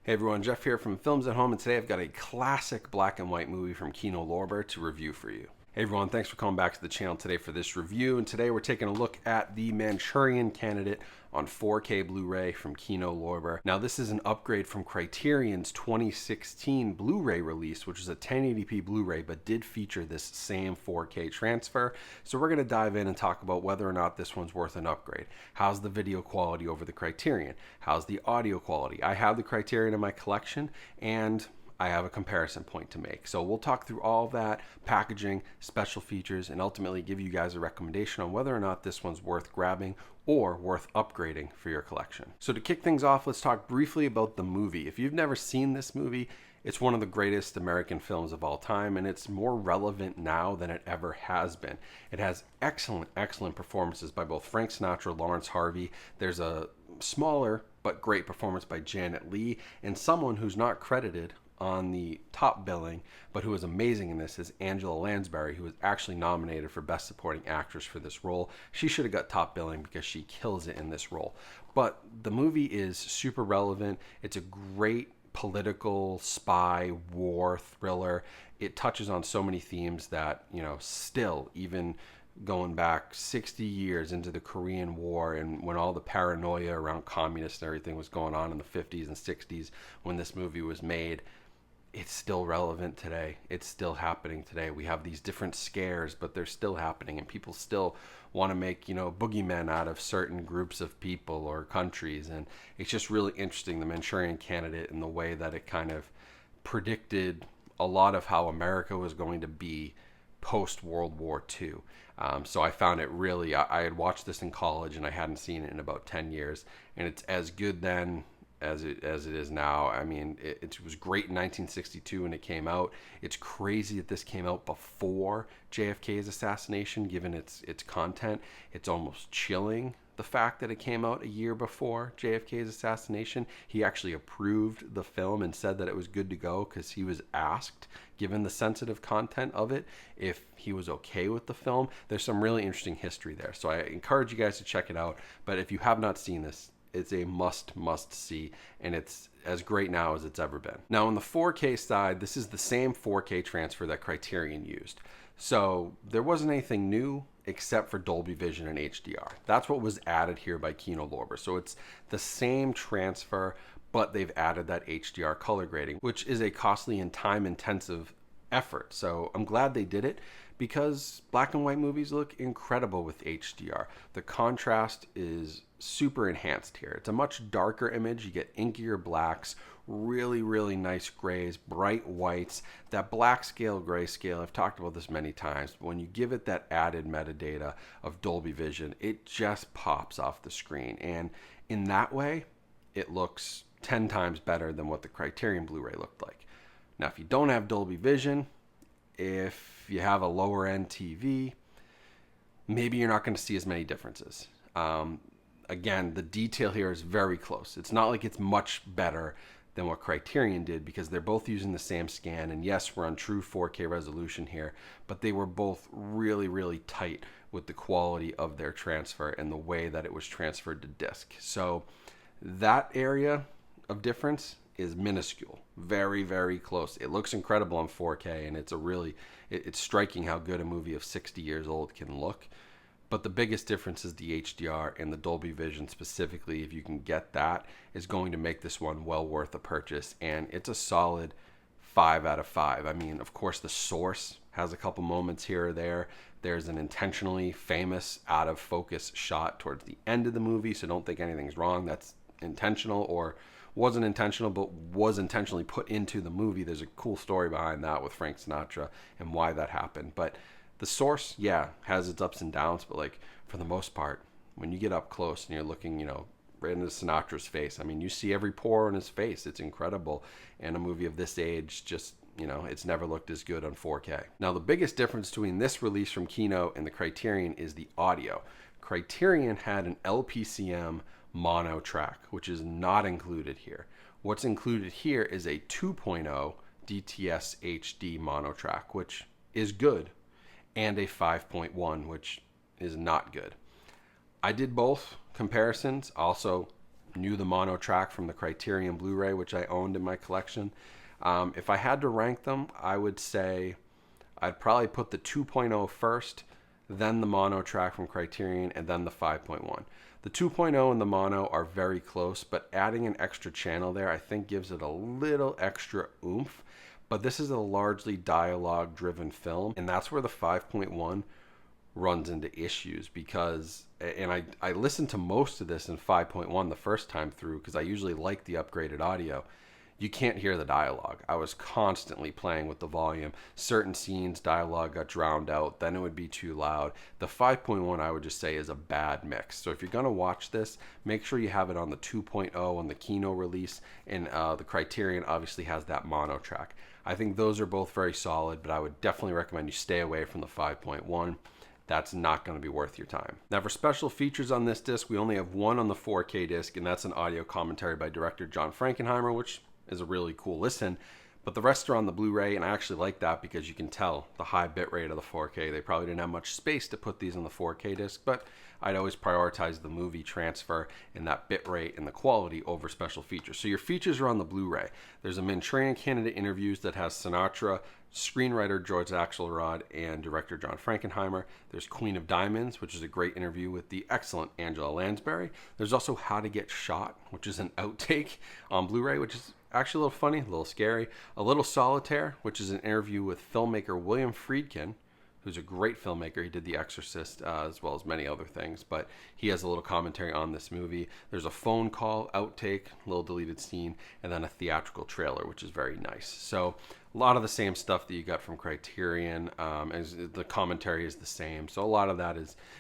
Hey everyone, Jeff here from Films at Home, and today I've got a classic black and white movie from Kino Lorber to review for you. Hey everyone, thanks for coming back to the channel today for this review, and today we're taking a look at the Manchurian Candidate on 4K Blu-ray from Kino Lorber. Now this is an upgrade from Criterion's 2016 Blu-ray release, which is a 1080p Blu-ray but did feature this same 4K transfer. So we're going to dive in and talk about whether or not this one's worth an upgrade. How's the video quality over the Criterion? How's the audio quality? I have the Criterion in my collection, and I have a comparison point to make. So we'll talk through all of that, packaging, special features, and ultimately give you guys a recommendation on whether or not this one's worth grabbing or worth upgrading for your collection. So to kick things off, let's talk briefly about the movie. If you've never seen this movie, it's one of the greatest American films of all time, and it's more relevant now than it ever has been. It has excellent performances by both Frank Sinatra, Lawrence Harvey. There's a smaller but great performance by Janet Leigh, and someone who's not credited on the top billing, but who is amazing in this, is Angela Lansbury, who was actually nominated for Best Supporting Actress for this role. She should have got top billing because she kills it in this role. But the movie is super relevant. It's a great political spy war thriller. It touches on so many themes that, still, even going back 60 years into the Korean War and when all the paranoia around communists and everything was going on in the 50s and 60s when this movie was made, it's still relevant today. It's still happening today. We have these different scares, but they're still happening, and people still want to make, boogeymen out of certain groups of people or countries. And it's just really interesting, the Manchurian Candidate, and the way that it kind of predicted a lot of how America was going to be post-World War II. So I found it really, I had watched this in college and I hadn't seen it in about 10 years, and it's as good then as it is now. I mean, it was great in 1962 when it came out. It's crazy that this came out before JFK's assassination, given its content. It's almost chilling, the fact that it came out a year before JFK's assassination. He actually approved the film and said that it was good to go because he was asked, given the sensitive content of it, if he was okay with the film. There's some really interesting history there. So I encourage you guys to check it out. But if you have not seen this, it's a must see, and it's as great now as it's ever been. Now on the 4K side, this is the same 4K transfer that Criterion used. So there wasn't anything new except for Dolby Vision and HDR. That's what was added here by Kino Lorber. So it's the same transfer, but they've added that HDR color grading, which is a costly and time-intensive effort. So I'm glad they did it, because black and white movies look incredible with HDR. The contrast is super enhanced here. It's a much darker image. You get inkier blacks, really nice grays, bright whites, that black scale, gray scale. I've talked about this many times, but when you give it that added metadata of Dolby Vision, it just pops off the screen. And in that way, it looks 10 times better than what the Criterion Blu-ray looked like. Now, if you don't have Dolby Vision, if you have a lower end TV, maybe you're not going to see as many differences. Again, the detail here is very close. It's not like it's much better than what Criterion did, because they're both using the same scan. And yes, we're on true 4K resolution here, but they were both really tight with the quality of their transfer and the way that it was transferred to disc. So that area of difference is minuscule, very close. It looks incredible on 4K, and it's striking how good a movie of 60 years old can look. But the biggest difference is the HDR, and the Dolby Vision specifically, if you can get that, is going to make this one well worth a purchase. And it's a solid 5 out of 5. I mean, of course, the source has a couple moments here or there. There's an intentionally famous out of focus shot towards the end of the movie, so don't think anything's wrong. That's intentional, or wasn't intentional, but was intentionally put into the movie. There's a cool story behind that with Frank Sinatra and why that happened. But the source, yeah, has its ups and downs, but like for the most part, when you get up close and you're looking, right into Sinatra's face, I mean, you see every pore on his face. It's incredible. And a movie of this age, just, it's never looked as good on 4K. Now, the biggest difference between this release from Kino and the Criterion is the audio. Criterion had an LPCM mono track, which is not included here. What's included here is a 2.0 DTS HD mono track, which is good, and a 5.1, which is not good. I did both comparisons. Also, knew the mono track from the Criterion Blu-ray, which I owned in my collection. If I had to rank them, I would say I'd probably put the 2.0 first, then the mono track from Criterion, and then the 5.1. The 2.0 and the mono are very close, but adding an extra channel there I think gives it a little extra oomph. But this is a largely dialogue-driven film, and that's where the 5.1 runs into issues because, and I listened to most of this in 5.1 the first time through because I usually like the upgraded audio. You can't hear the dialogue. I was constantly playing with the volume. Certain scenes, dialogue got drowned out, then it would be too loud. The 5.1 I would just say is a bad mix. So if you're gonna watch this, make sure you have it on the 2.0 on the Kino release, and the Criterion obviously has that mono track. I think those are both very solid, but I would definitely recommend you stay away from the 5.1. That's not going to be worth your time. Now for special features on this disc, we only have one on the 4K disc, and that's an audio commentary by director John Frankenheimer, which is a really cool listen. But the rest are on the Blu-ray, and I actually like that because you can tell the high bit rate of the 4K. They probably didn't have much space to put these on the 4K disc, but I'd always prioritize the movie transfer and that bit rate and the quality over special features. So your features are on the Blu-ray. There's a Manchurian Candidate interviews that has Sinatra, screenwriter George Axelrod, and director John Frankenheimer. There's Queen of Diamonds, which is a great interview with the excellent Angela Lansbury. There's also How to Get Shot, which is an outtake on Blu-ray, which is actually a little funny, a little scary. A Little Solitaire, which is an interview with filmmaker William Friedkin, who's a great filmmaker. He did The Exorcist as well as many other things, but he has a little commentary on this movie. There's a phone call outtake, a little deleted scene, and then a theatrical trailer, which is very nice. So a lot of the same stuff that you got from Criterion, as the commentary is the same. So a lot of that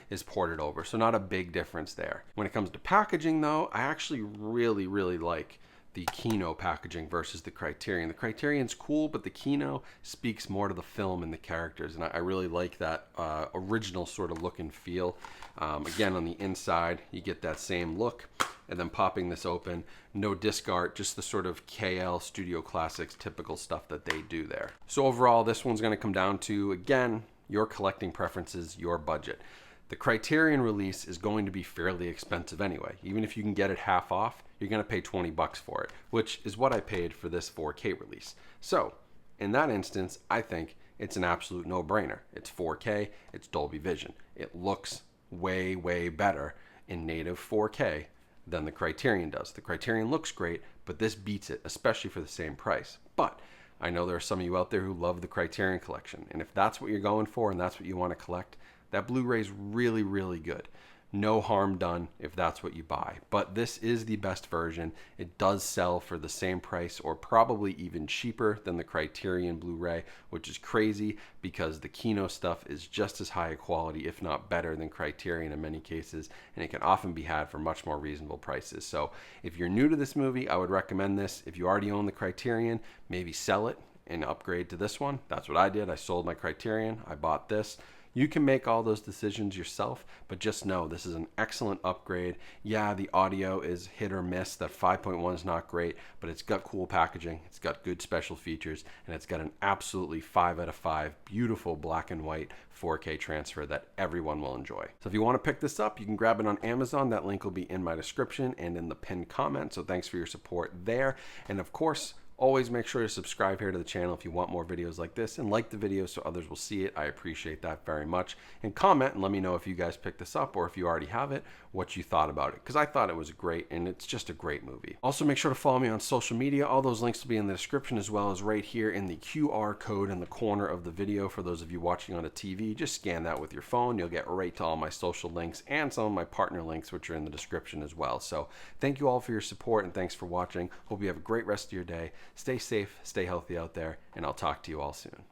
is ported over. So not a big difference there. When it comes to packaging though, I actually really like the Kino packaging versus the Criterion. The Criterion's cool, but the Kino speaks more to the film and the characters, and I really like that original sort of look and feel. Again, on the inside, you get that same look, and then popping this open, no disc art, just the sort of KL Studio Classics typical stuff that they do there. So overall, this one's going to come down to, again, your collecting preferences, your budget. The Criterion release is going to be fairly expensive anyway. Even if you can get it half off, you're going to pay 20 bucks for it, which is what I paid for this 4K release. So in that instance, I think it's an absolute no-brainer. It's 4K, it's Dolby Vision. It looks way better in native 4K than the Criterion does. The Criterion looks great, but this beats it, especially for the same price. But I know there are some of you out there who love the Criterion collection, and if that's what you're going for and that's what you want to collect, that Blu-ray is really good. No harm done if that's what you buy. But this is the best version. It does sell for the same price or probably even cheaper than the Criterion Blu-ray, which is crazy because the Kino stuff is just as high a quality, if not better, than Criterion in many cases, and it can often be had for much more reasonable prices. So if you're new to this movie, I would recommend this. If you already own the Criterion, maybe sell it and upgrade to this one. That's what I did. I sold my Criterion. I bought this. You can make all those decisions yourself, but just know this is an excellent upgrade. Yeah, the audio is hit or miss. That 5.1 is not great, but it's got cool packaging, it's got good special features, and it's got an absolutely 5 out of 5 beautiful black and white 4K transfer that everyone will enjoy. So if you want to pick this up, you can grab it on Amazon. That link will be in my description and in the pinned comment. So thanks for your support there. And of course, always make sure to subscribe here to the channel if you want more videos like this, and like the video so others will see it. I appreciate that very much. And comment and let me know if you guys picked this up or if you already have it, what you thought about it, because I thought it was great and it's just a great movie. Also, make sure to follow me on social media. All those links will be in the description as well as right here in the QR code in the corner of the video. For those of you watching on a TV, just scan that with your phone. You'll get right to all my social links and some of my partner links, which are in the description as well. So thank you all for your support and thanks for watching. Hope you have a great rest of your day. Stay safe, stay healthy out there, and I'll talk to you all soon.